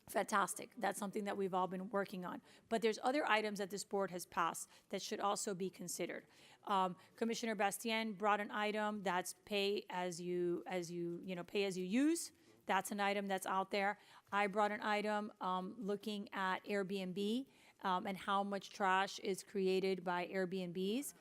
Fantastic. That's something that we've all been working on. But there's other items that this board has passed that should also be considered. Commissioner Bastien brought an item that's pay as you pay as you use. That's an item that's out there. I brought an item looking at Airbnb and how much trash is created by Airbnbs.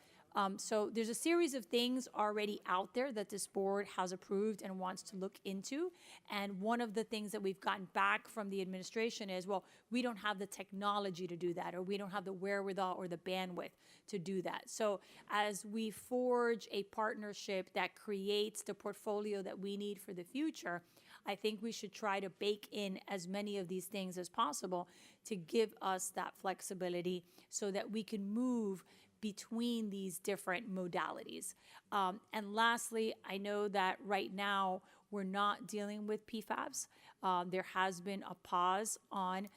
So there's a series of things already out there that this board has approved and wants to look into. And one of the things that we've gotten back from the administration is, well, we don't have the technology to do that, or we don't have the wherewithal or the bandwidth to do that. So as we forge a partnership that creates the portfolio that we need for the future, I think we should try to bake in as many of these things as possible to give us that flexibility so that we can move between these different modalities. And lastly, I know that right now we're not dealing with PFABs. There has been a pause on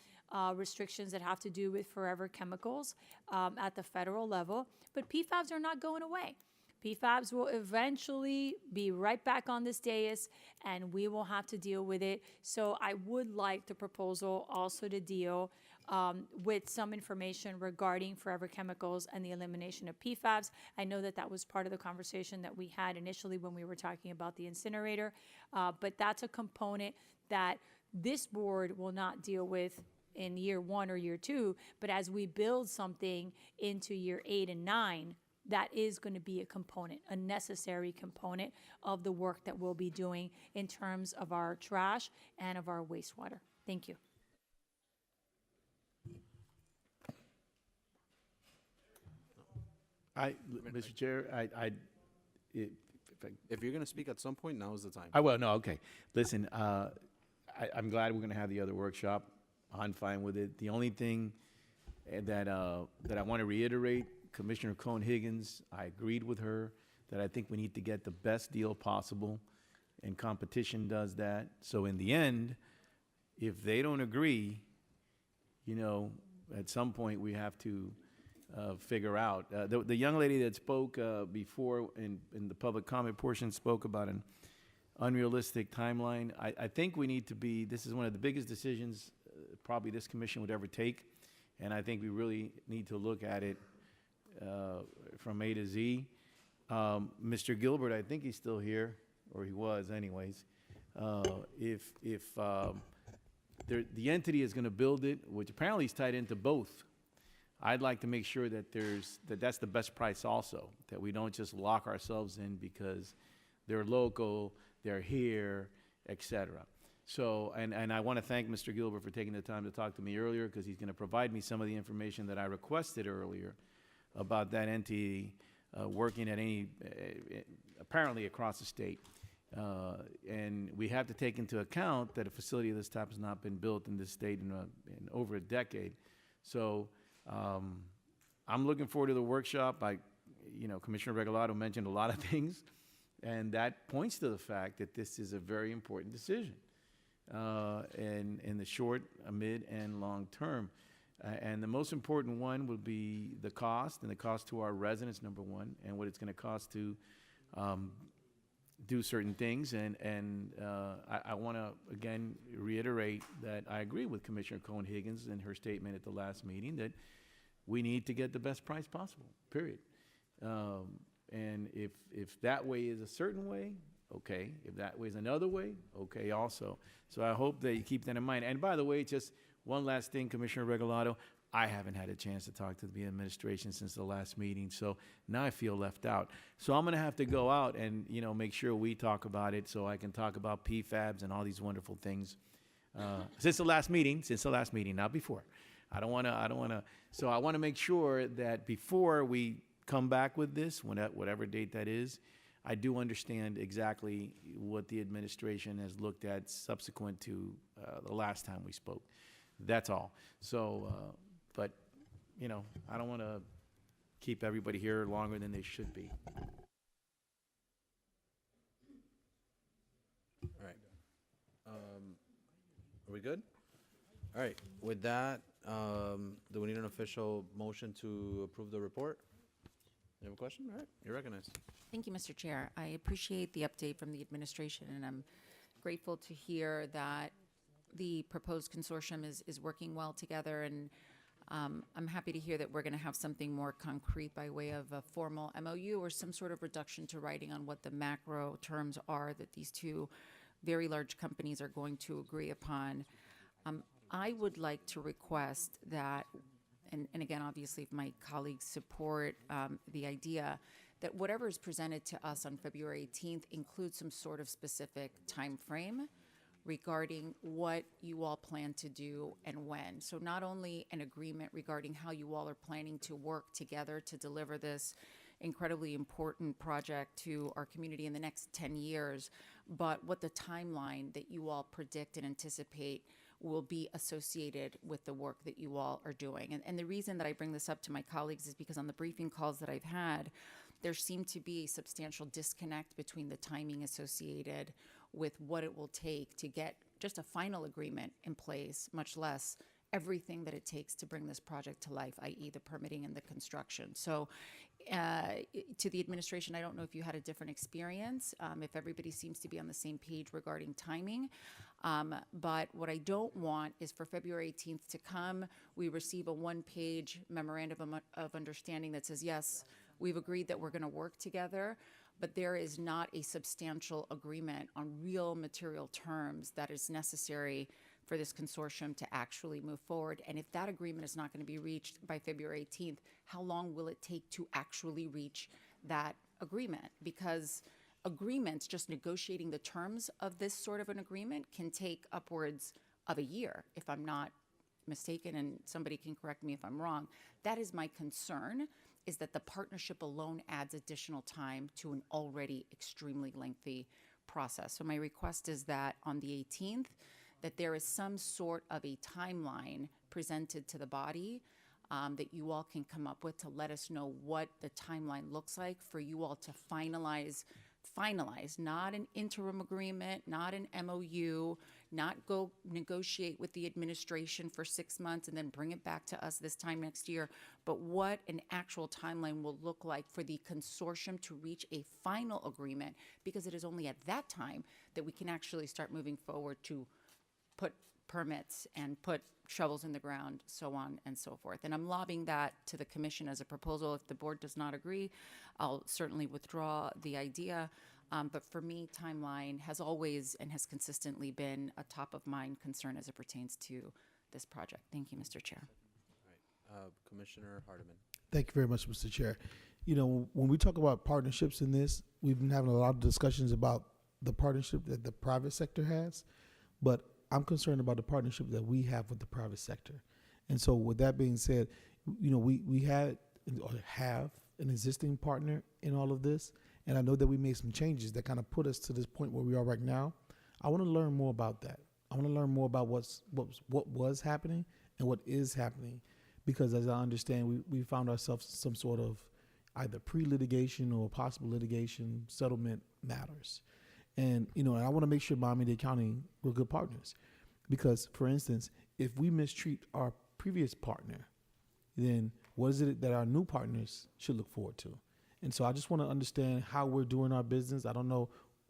restrictions that have to do with forever chemicals at the federal level, but PFABs are not going away. PFABs will eventually be right back on this dais, and we will have to deal with it. So I would like the proposal also to deal with some information regarding forever chemicals and the elimination of PFABs. I know that that was part of the conversation that we had initially when we were talking about the incinerator, but that's a component that this board will not deal with in year 1 or year 2, but as we build something into year 8 and 9, that is going to be a component, a necessary component of the work that we'll be doing in terms of our trash and of our wastewater. Thank you. Mr. Chair, If you're going to speak at some point, now is the time. I will. No, okay. Listen, I'm glad we're going to have the other workshop. I'm fine with it. The only thing that I want to reiterate, Commissioner Cohen-Higgins, I agreed with her that I think we need to get the best deal possible, and competition does that. So in the end, if they don't agree, at some point we have to figure out. The young lady that spoke before in the public comment portion spoke about an unrealistic timeline. I think we need to be, this is one of the biggest decisions probably this commission would ever take, and I think we really need to look at it from A to Z. Mr. Gilbert, I think he's still here, or he was anyways. If the entity is going to build it, which apparently is tied into both, I'd like to make sure that that's the best price also, that we don't just lock ourselves in because they're local, they're here, et cetera. So, and I want to thank Mr. Gilbert for taking the time to talk to me earlier, because he's going to provide me some of the information that I requested earlier about that entity working at apparently across the state. And we have to take into account that a facility of this type has not been built in this state in over a decade. So I'm looking forward to the workshop. Commissioner Regalado mentioned a lot of things, and that points to the fact that this is a very important decision in the short, mid, and long term. And the most important one will be the cost, and the cost to our residents, number one, and what it's going to cost to do certain things. And I want to, again, reiterate that I agree with Commissioner Cohen-Higgins in her statement at the last meeting that we need to get the best price possible, period. And if that way is a certain way, okay. If that way is another way, okay also. So I hope that you keep that in mind. And by the way, just one last thing, Commissioner Regalado, I haven't had a chance to talk to the administration since the last meeting, so now I feel left out. So I'm going to have to go out and make sure we talk about it, so I can talk about PFABs and all these wonderful things since the last meeting, not before. I don't want to. So I want to make sure that before we come back with this, whatever date that is, I do understand exactly what the administration has looked at subsequent to the last time we spoke. That's all. So, but, I don't want to keep everybody here longer than they should be. All right. Are we good? All right. With that, do we need an official motion to approve the report? You have a question? All right. You're recognized. Thank you, Mr. Chair. I appreciate the update from the administration, and I'm grateful to hear that the proposed consortium is working well together, and I'm happy to hear that we're going to have something more concrete by way of a formal MOU or some sort of reduction to writing on what the macro terms are that these two very large companies are going to agree upon. I would like to request that, and again, obviously, if my colleagues support the idea, that whatever is presented to us on February 18th includes some sort of specific time frame regarding what you all plan to do and when. So not only an agreement regarding how you all are planning to work together to deliver this incredibly important project to our community in the next 10 years, but what the timeline that you all predict and anticipate will be associated with the work that you all are doing. And the reason that I bring this up to my colleagues is because on the briefing calls that I've had, there seemed to be a substantial disconnect between the timing associated with what it will take to get just a final agreement in place, much less everything that it takes to bring this project to life, i.e. the permitting and the construction. So to the administration, I don't know if you had a different experience, if everybody seems to be on the same page regarding timing. But what I don't want is for February 18th to come, we receive a one-page memorandum of understanding that says, yes, we've agreed that we're going to work together, but there is not a substantial agreement on real material terms that is necessary for this consortium to actually move forward. And if that agreement is not going to be reached by February 18th, how long will it take to actually reach that agreement? Because agreements, just negotiating the terms of this sort of an agreement, can take upwards of a year, if I'm not mistaken, and somebody can correct me if I'm wrong. That is my concern, is that the partnership alone adds additional time to an already extremely lengthy process. So my request is that on the 18th, that there is some sort of a timeline presented to the body that you all can come up with to let us know what the timeline looks like for you all to finalize, not an interim agreement, not an MOU, not go negotiate with the administration for 6 months and then bring it back to us this time next year, but what an actual timeline will look like for the consortium to reach a final agreement, because it is only at that time that we can actually start moving forward to put permits and put shovels in the ground, so on and so forth. And I'm lobbying that to the commission as a proposal. If the board does not agree, I'll certainly withdraw the idea. But for me, timeline has always and has consistently been a top of mind concern as it pertains to this project. Thank you, Mr. Chair. All right, Commissioner Hardiman. Thank you very much, Mr. Chair. You know, when we talk about partnerships in this, we've been having a lot of discussions about the partnership that the private sector has, but I'm concerned about the partnership that we have with the private sector. And so with that being said, you know, we had or have an existing partner in all of this, and I know that we made some changes that kind of put us to this point where we are right now. I want to learn more about that. I want to learn more about what was happening and what is happening, because as I understand, we found ourselves in some sort of either pre-litigation or possible litigation settlement matters. And, you know, and I want to make sure Miami-Dade County, we're good partners. Because, for instance, if we mistreat our previous partner, then what is it that our new partners should look forward to? And so I just want to understand how we're doing our business. I don't know,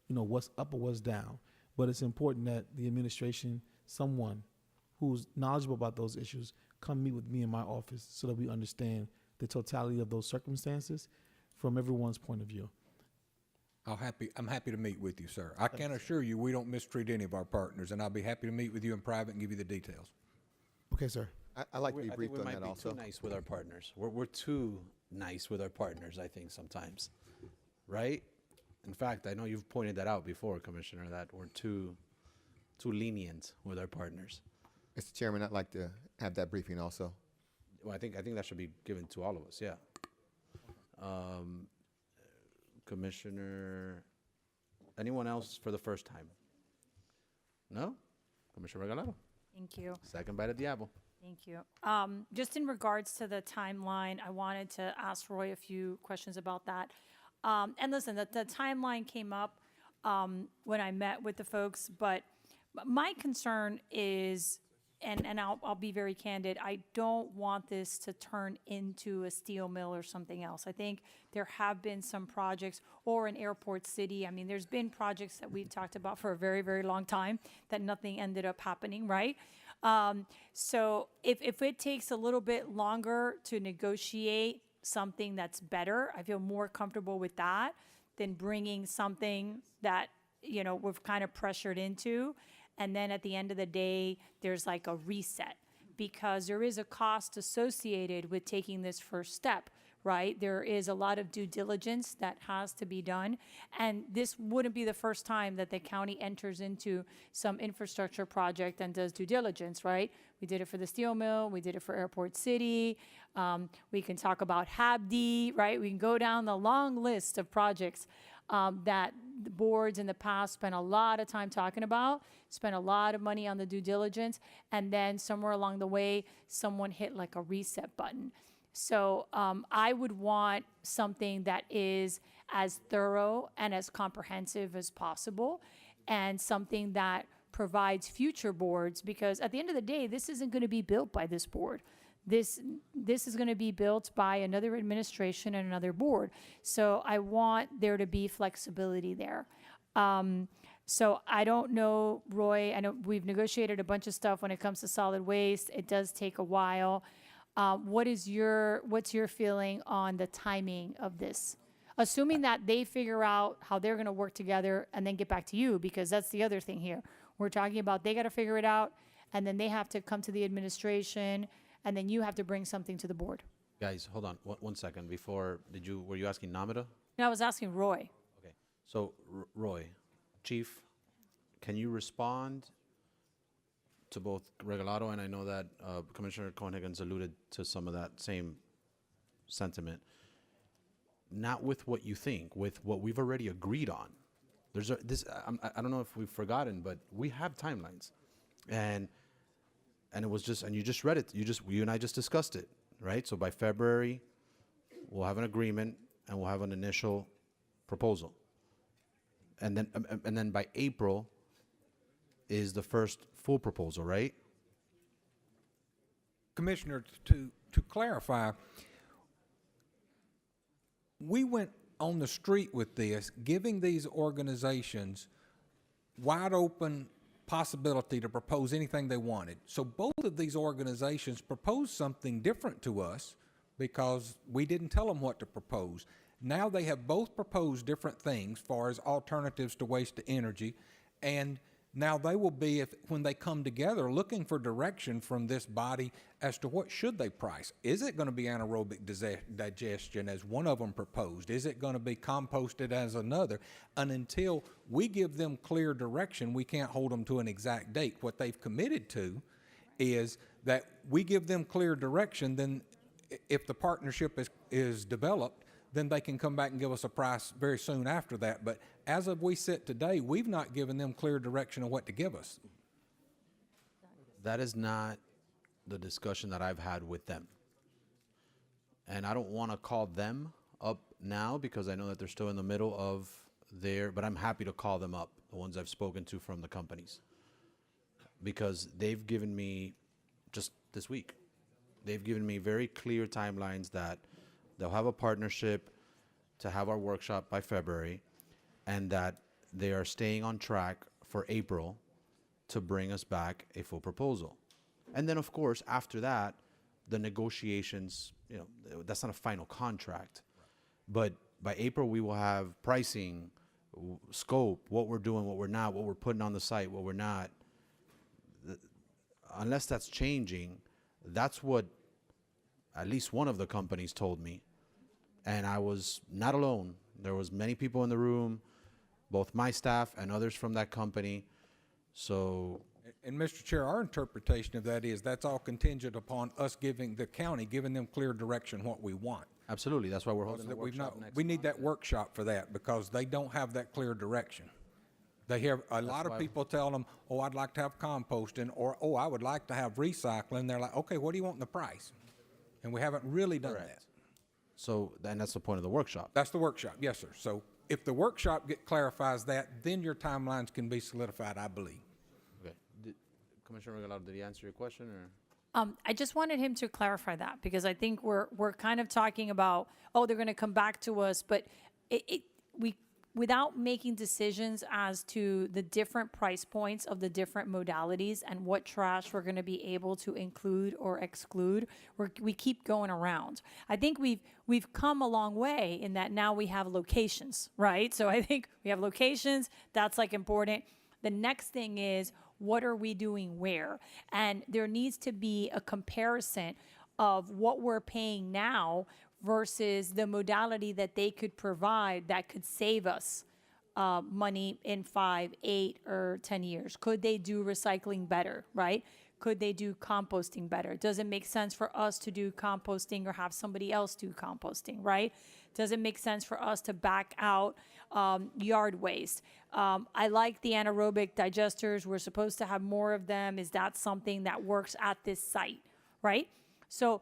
you know, what's up or what's down, but it's important that the administration, someone who's knowledgeable about those issues, come meet with me in my office so that we understand the totality of those circumstances from everyone's point of view. I'm happy to meet with you, sir. I can assure you we don't mistreat any of our partners, and I'll be happy to meet with you in private and give you the details. Okay, sir. I like to be I think briefed we on might that be also. too nice with our partners. We're too nice with our partners, I think, sometimes. Right? In fact, I know you've pointed that out before, Commissioner, that we're too lenient with our partners. Mr. Chairman, I'd like to have that briefing also. Well, I think that should be given to all of us, yeah. Commissioner, anyone else for the first time? No? Commissioner Regalado. Thank you. Second bite of Diablo. Thank you. Just in regards to the timeline, I wanted to ask Roy a few questions about that. And listen, the timeline came up when I met with the folks, but my concern is and I'll be very candid, I don't want this to turn into a steel mill or something else. I think there have been some projects, or in Airport City, I mean, there's been projects that we've talked about for a very, very long time that nothing ended up happening, right? So if it takes a little bit longer to negotiate something that's better, I feel more comfortable with that than bringing something that, you know, we've kind of pressured into. And then at the end of the day, there's like a reset, because there is a cost associated with taking this first step, right? There is a lot of due diligence that has to be done. And this wouldn't be the first time that the county enters into some infrastructure project and does due diligence, right? We did it for the steel mill, we did it for Airport City. We can talk about HABD, right? We can go down the long list of projects that the boards in the past spent a lot of time talking about, spent a lot of money on the due diligence, and then somewhere along the way, someone hit like a reset button. So I would want something that is as thorough and as comprehensive as possible, and something that provides future boards, because at the end of the day, this isn't going to be built by this board. This is going to be built by another administration and another board. So I want there to be flexibility there. So I don't know, Roy, I know we've negotiated a bunch of stuff when it comes to solid waste. It does take a while. What's your feeling on the timing of this? Assuming that they figure out how they're going to work together and then get back to you, because that's the other thing here. We're talking about they got to figure it out, and then they have to come to the administration, and then you have to bring something to the board. Guys, hold on one second. Were you asking Namita? No, I was asking Roy. Okay. So, Roy, Chief, can you respond to both Regalado, and I know that Commissioner Cohen-Higgins alluded to some of that same sentiment, not with what you think, with what we've already agreed on. I don't know if we've forgotten, but we have timelines. And it was just, and you just read it, you and I just discussed it, right? So by February, we'll have an agreement and we'll have an initial proposal. And then by April is the first full proposal, right? Commissioner, to clarify, we went on the street with this, giving these organizations wide open possibility to propose anything they wanted. So both of these organizations proposed something different to us because we didn't tell them what to propose. Now they have both proposed different things as far as alternatives to waste to energy, and now they will be, when they come together, looking for direction from this body as to what should they price. Is it going to be anaerobic digestion as one of them proposed? Is it going to be composted as another? And until we give them clear direction, we can't hold them to an exact date. What they've committed to is that we give them clear direction, then if the partnership is developed, then they can come back and give us a price very soon after that. But as of we sit today, we've not given them clear direction of what to give us. That is not the discussion that I've had with them. And I don't want to call them up now because I know that they're still in the middle of but I'm happy to call them up, the ones I've spoken to from the companies. Because they've given me, just this week, they've given me very clear timelines that they'll have a partnership to have our workshop by February, and that they are staying on track for April to bring us back a full proposal. And then, of course, after that, the negotiations, that's not a final contract. But by April, we will have pricing, scope, what we're doing, what we're not, what we're putting on the site, what we're not. Unless that's changing, that's what at least one of the companies told me. And I was not alone. There was many people in the room, both my staff and others from that company. So, and Mr. Chair, our interpretation of that is that's all contingent upon us giving them clear direction what we want. Absolutely, that's why we're holding the workshop next We need that workshop for that because they don't have that clear direction. They hear a lot of people tell them, oh, I'd like to have composting, or, oh, I would like to have recycling. They're like, okay, what do you want in the price? And we haven't really done that. So, and that's the point of the workshop. That's the workshop, yes, sir. So if the workshop clarifies that, then your timelines can be solidified, I believe. Okay. Commissioner Regalado, did he answer your question or? I just wanted him to clarify that because I think we're kind of talking about, oh, they're going to come back to us, but we without making decisions as to the different price points of the different modalities and what trash we're going to be able to include or exclude, we keep going around. I think we've come a long way in that now we have locations, right? So I think we have locations. That's like important. The next thing is, what are we doing where? And there needs to be a comparison of what we're paying now versus the modality that they could provide that could save us money in 5, 8, or 10 years. Could they do recycling better, right? Could they do composting better? Does it make sense for us to do composting or have somebody else do composting, right? Does it make sense for us to back out yard waste? I like the anaerobic digesters. We're supposed to have more of them. Is that something that works at this site, right? So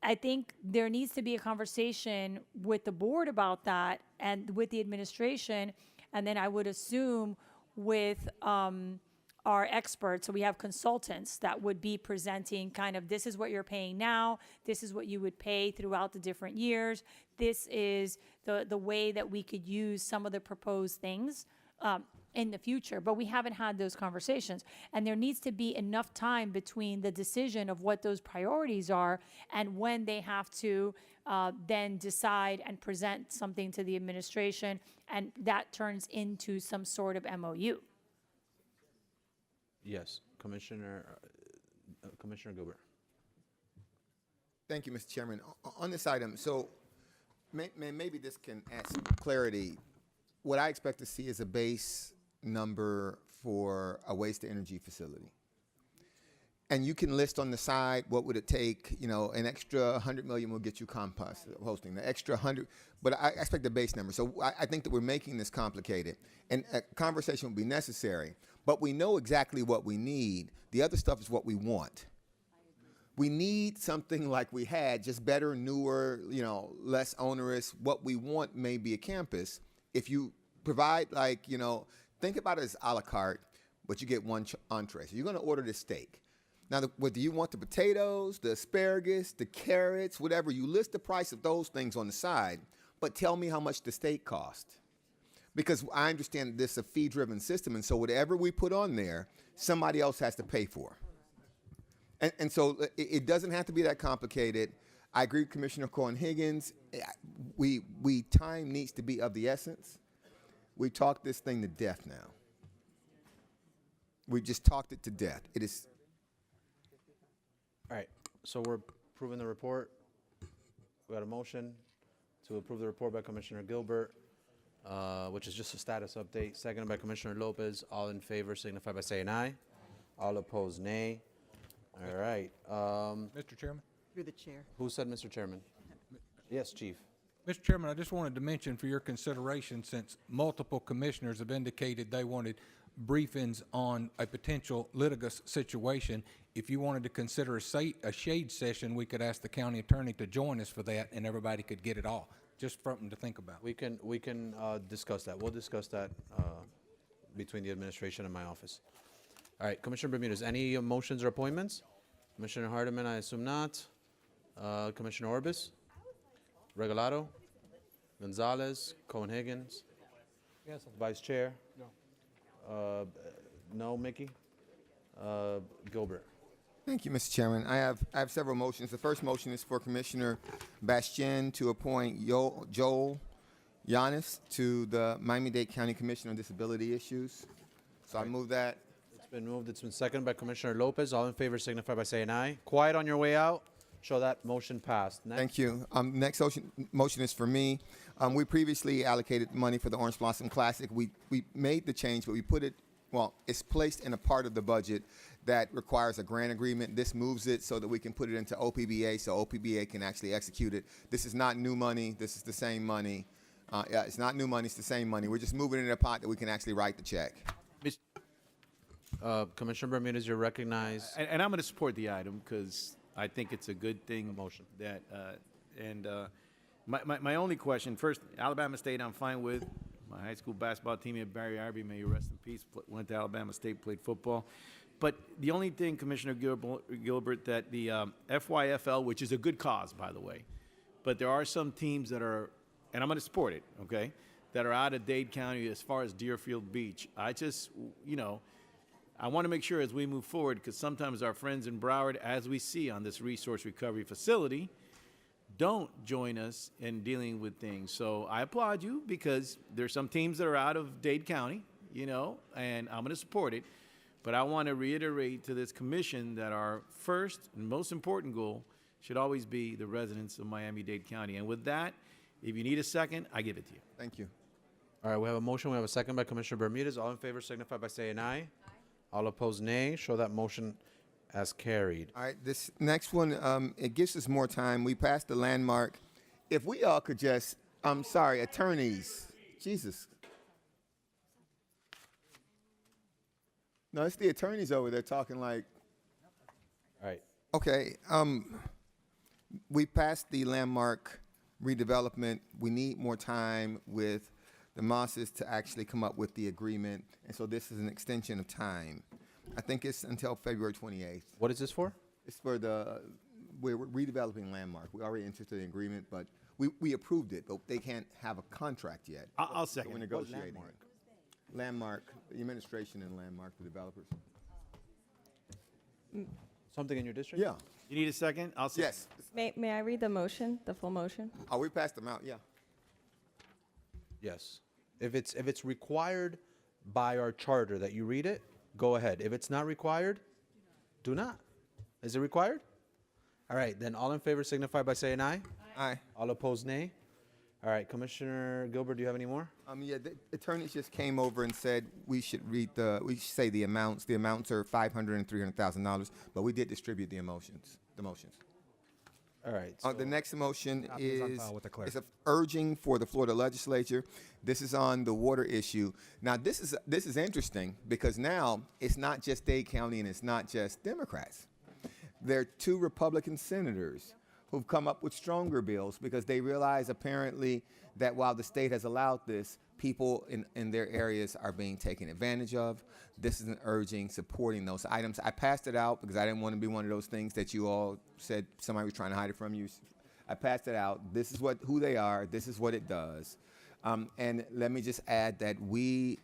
I think there needs to be a conversation with the board about that and with the administration. And then I would assume with our experts, so we have consultants that would be presenting kind of, this is what you're paying now, this is what you would pay throughout the different years, this is the way that we could use some of the proposed things in the future. But we haven't had those conversations. And there needs to be enough time between the decision of what those priorities are and when they have to then decide and present something to the administration, and that turns into some sort of MOU. Yes, Commissioner Gilbert. Thank you, Mr. Chairman. On this item, so maybe this can add some clarity. What I expect to see is a base number for a waste-to-energy facility. And you can list on the side what would it take, an extra 100 million will get you compost hosting, the extra 100, but I expect the base number. So I think that we're making this complicated, and a conversation will be necessary, but we know exactly what we need. The other stuff is what we want. We need something like we had, just better, newer, less onerous. What we want may be a campus. If you provide think about it as a la carte, but you get one entree. So you're going to order the steak. Now, whether you want the potatoes, the asparagus, the carrots, whatever, you list the price of those things on the side, but tell me how much the steak cost. Because I understand this is a fee-driven system, and so whatever we put on there, somebody else has to pay for. And so it doesn't have to be that complicated. I agree with Commissioner Cohen-Higgins. Time needs to be of the essence. We talked this thing to death now. We just talked it to death. It is. All right, so we're approving the report. We got a motion to approve the report by Commissioner Gilbert, which is just a status update, seconded by Commissioner Lopez. All in favor signify by saying aye. All opposed, nay. All right. Mr. Chairman? Through the chair. Who said Mr. Chairman? Yes, Chief. Mr. Chairman, I just wanted to mention for your consideration, since multiple commissioners have indicated they wanted briefings on a potential litigious situation, if you wanted to consider a shade session, we could ask the county attorney to join us for that, and everybody could get it all. Just something to think about. We can discuss that. We'll discuss that between the administration and my office. All right, Commissioner Bermudez, any motions or appointments? Commissioner Hardiman, I assume not. Commissioner Orbis? Regalado? Gonzalez? Cohen-Higgins? Yes. Vice Chair? No. No, Mickey? Gilbert? Thank you, Mr. Chairman. I have several motions. The first motion is for Commissioner Bastien to appoint Joel Yanis to the Miami-Dade County Commission on Disability Issues. So I move that. It's been moved. It's been seconded by Commissioner Lopez. All in favor signify by saying aye. Quiet on your way out. Show that motion passed. Next. Thank you. Next motion is for me. We previously allocated money for the Orange Blossom Classic. We made the change, but we put it, it's placed in a part of the budget that requires a grant agreement. This moves it so that we can put it into OPBA so OPBA can actually execute it. This is not new money. This is the same money. It's not new money. It's the same money. We're just moving it in a pot that we can actually write the check. Commissioner Bermudez, you're recognized. And I'm going to support the item because I think it's a good thing. Motion. That, my only question, first, Alabama State I'm fine with. My high school basketball team at Barry Arby, may you rest in peace, went to Alabama State, played football. But the only thing, Commissioner Gilbert, that the FYFL, which is a good cause, by the way, but there are some teams that are, and I'm going to support it, okay, that are out of Dade County as far as Deerfield Beach. I just, I want to make sure as we move forward, because sometimes our friends in Broward, as we see on this resource recovery facility, don't join us in dealing with things. So I applaud you because there's some teams that are out of Dade County, and I'm going to support it. But I want to reiterate to this commission that our first and most important goal should always be the residents of Miami-Dade County. And with that, if you need a second, I give it to you. Thank you. All right, we have a motion. We have a second by Commissioner Bermudez. All in favor signify by saying aye. All opposed, nay. Show that motion as carried. All right, this next one, it gives us more time. We passed the landmark. If we all could just, I'm sorry, attorneys, Jesus. No, it's the attorneys over there talking like, All right. okay, we passed the landmark redevelopment. We need more time with the Mosses to actually come up with the agreement, and so this is an extension of time. I think it's until February 28th. What is this for? It's for we're redeveloping landmark. We already entered the agreement, but we approved it, but they can't have a contract yet. I'll So second we're it. negotiating it. Landmark, the administration and landmark, the developers. Something in your district? Yeah. You need a second? I'll second. Yes. May I read the motion, the full motion? Oh, we passed them out, yeah. Yes. If it's required by our charter that you read it, go ahead. If it's not required, do not. Is it required? All right, then all in favor signify by saying aye. Aye. All opposed, nay. All right, Commissioner Gilbert, do you have any more? Yeah, the attorneys just came over and said we should we should say the amounts. The amounts are $500,000 and $300,000, but we did distribute the motions. All right. The next motion is on is file with the clerk. it's a urging for the Florida legislature. This is on the water issue. Now, this is interesting because now it's not just Dade County and it's not just Democrats. There are two Republican senators who've come up with stronger bills because they realize apparently that while the state has allowed this, people in their areas are being taken advantage of. This is an urging supporting those items. I passed it out because I didn't want to be one of those things that you all said somebody was trying to hide it from you. I passed it out. This is who they are. This is what it does. And let me just add that we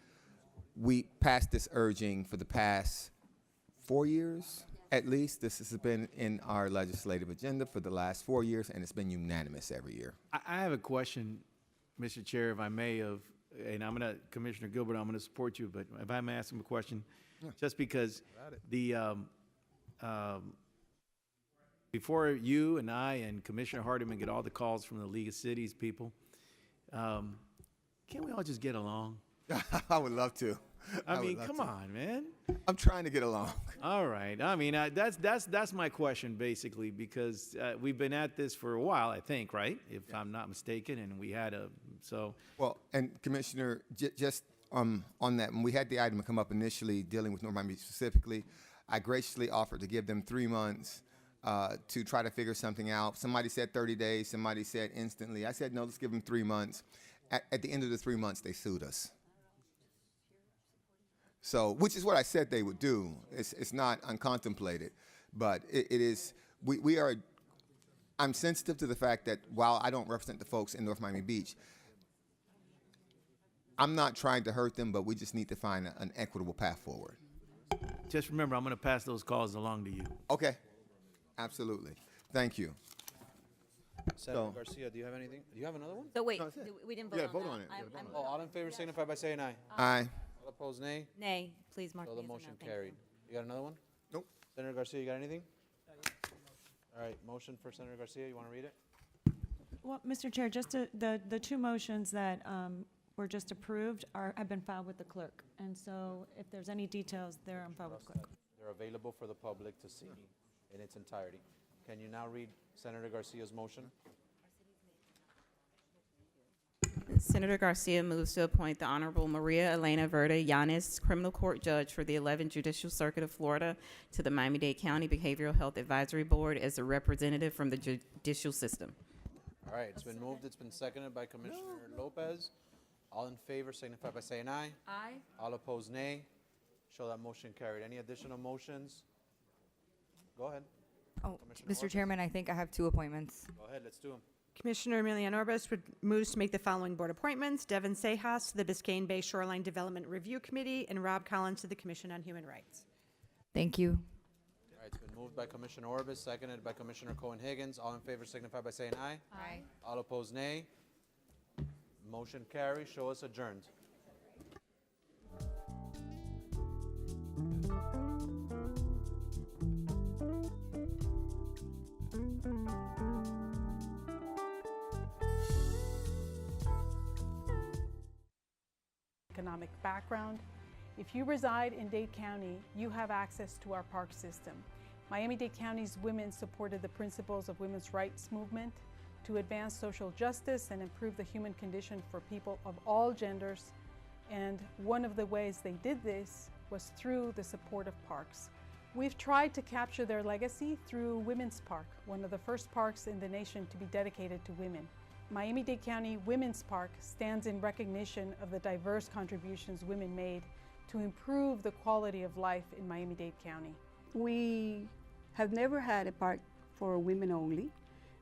passed this urging for the past 4 years. At least this has been in our legislative agenda for the last 4 years, and it's been unanimous every year. I have a question, Mr. Chair, if I may, and Commissioner Gilbert, I'm gonna support you, but if I may ask him a question, just because before you and I and Commissioner Hardiman get all the calls from the League of Cities people, can't we all just get along? I would love to. I would mean, love come to. on, man. I'm trying to get along. All right. I mean, that's my question basically because we've been at this for a while, I think, right? If I'm not mistaken, and we had Well, and Commissioner, just on that, when we had the item come up initially dealing with North Miami specifically, I graciously offered to give them 3 months to try to figure something out. Somebody said 30 days. Somebody said instantly. I said, no, let's give them 3 months. At the end of the 3 months, they sued us. So, which is what I said they would do. It's not uncontemplated, but it is. We are. I'm sensitive to the fact that while I don't represent the folks in North Miami Beach, I'm not trying to hurt them, but we just need to find an equitable path forward. just remember, I'm going to pass those calls along to you. Okay, absolutely. Thank you. Senator Garcia, do you have anything? Do you have another one? So wait, No, that's it. we didn't Yeah, vote on vote that. on it. Yeah, vote on it. Oh, all in favor signify by saying aye. Aye. All opposed, nay. Nay, please mark So me the as a no. motion Thank you. carried. You got another one? Nope. Senator Garcia, you got anything? All right, motion for Senator Garcia. You want to read it? Well, Mr. Chair, just the two motions that were just approved have been filed with the clerk. And so if there's any details, they're on file with the clerk. They're available for the public to see in its entirety. Can you now read Senator Garcia's motion? Senator Garcia moves to appoint the Honorable Maria Elena Verde Yanes, criminal court judge for the 11th Judicial Circuit of Florida, to the Miami-Dade County Behavioral Health Advisory Board as a representative from the judicial system. All right, it's been moved. It's been seconded by Commissioner Lopez. All in favor signify by saying aye. Aye. All opposed, nay. Show that motion carried. Any additional motions? Go ahead. Oh, Commissioner Mr. Orbis? Chairman, I think I have 2 appointments. Go ahead, let's do them. Commissioner Emilian Orbis would moves to make the following board appointments: Devin Sejas to the Biscayne Bay Shoreline Development Review Committee and Rob Collins to the Commission on Human Rights. Thank you. All right, it's been moved by Commissioner Orbis, seconded by Commissioner Cohen-Higgins. All in favor signify by saying aye. Aye. All opposed, nay. Motion carries. Show us adjourned. Economic background. If you reside in Dade County, you have access to our park system. Miami-Dade County's women supported the principles of women's rights movement to advance social justice and improve the human condition for people of all genders. And one of the ways they did this was through the support of parks. We've tried to capture their legacy through Women's Park, one of the first parks in the nation to be dedicated to women. Miami-Dade County Women's Park stands in recognition of the diverse contributions women made to improve the quality of life in Miami-Dade County. We have never had a park for women only.